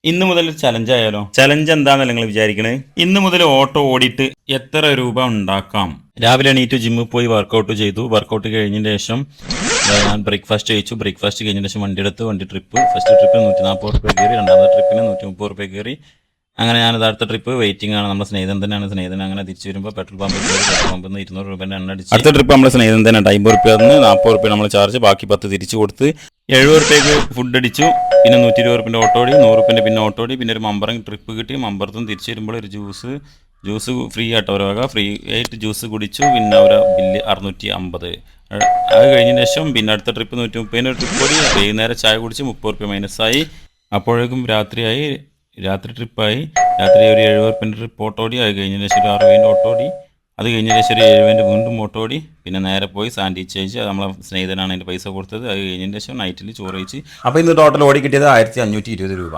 ഇന്ന് മുതൽ ചലഞ്ച് ആയാലോ? ചലഞ്ച് എന്താണെന്ന് നിങ്ങൾ വിചാരിക്കണേ? ഇന്ന് മുതൽ ഓട്ടോ ഓടിയിട്ട് എത്ര രൂപ ഉണ്ടാക്കാം? രാവിലെ എണീറ്റ് ജിമ്മിൽ പോയി വർക്കൗട്ട് ചെയ്തു. വർക്കൗട്ട് കഴിഞ്ഞതിന് ശേഷം ഞാൻ ബ്രേക്ക്ഫാസ്റ്റ് കഴിച്ചു. ബ്രേക്ക്ഫാസ്റ്റ് കഴിഞ്ഞതിന് ശേഷം വണ്ടി എടുത്ത് ഫസ്റ്റ് ട്രിപ്പ് 140 റുപ്യ കയറി, രണ്ടാമത്തെ ട്രിപ്പിന് 130 റുപ്യ കയറി. അങ്ങനെ ഞാനത് അടുത്ത ട്രിപ്പ് വെയിറ്റിംഗ് ആണ്. നമ്മുടെ സ്നേഹിതൻ തന്നെയാണ്. സ്നേഹിതൻ അങ്ങനെ തിരിച്ചു വരുമ്പോൾ പെട്രോൾ പമ്പിൽ കയറി. പെട്രോൾ പമ്പിൽ നിന്ന് 200 രൂപേൻ്റെ എണ്ണ അടിച്ച് അടുത്ത ട്രിപ്പ് നമ്മുടെ സ്നേഹിതൻ തന്നെ 50 റുപ്യ 40 റുപ്യ നമ്മൾ ചാർജ്, ബാക്കി 10 തിരിച്ചു കൊടുത്ത് 70 റുപ്യക്ക് ഫുഡ് അടിച്ചു. പിന്നെ 120 റുപ്യൻ്റെ ഓട്ടോടി, 100 റുപ്യൻ്റെ പിന്നെ ഓട്ടോടി, പിന്നെ ഒരു മമ്പറം ട്രിപ്പ് കിട്ടി. മമ്പറത്തുനിന്ന് തിരിച്ചു വരുമ്പോൾ ഒരു ജ്യൂസ് ഫ്രീ ആയിട്ട് ഒരു വക ഫ്രീ ആയിട്ട് ജ്യൂസ് കുടിച്ചു. പിന്നെ ഒരു ബില്ല് 650. അത് കഴിഞ്ഞതിന് ശേഷം പിന്നെ അടുത്ത ട്രിപ്പ് 130 ട്രിപ്പ് കൂടി. വൈകുന്നേരം ചായ കുടിച്ച് 30 റുപ്യ മൈനസായി. അപ്പോഴേക്കും രാത്രി ട്രിപ്പായി. രാത്രി ഒരു 70 റുപ്യൻ്റെ ട്രിപ്പ് ഓട്ടോടി. അത് കഴിഞ്ഞതിന് ശേഷം ഒരു 60 ഓട്ടോടി. അത് കഴിഞ്ഞതിന് ശേഷം ഒരു 70 വീണ്ടും ഓട്ടോടി. പിന്നെ നേരെ പോയി സാൻഡ്വിച്ച് കഴിച്ച്. അത് നമ്മളെ സ്നേഹിതനാണ് അതിൻ്റെ പൈസ കൊടുത്തത്. അത് കഴിഞ്ഞതിന് ശേഷം നൈറ്റിൽ ചോറ് കഴിച്ച്. അപ്പോൾ ഇന്ന് ടോട്ടൽ ഓടി കിട്ടിയത് 1520 രൂപ.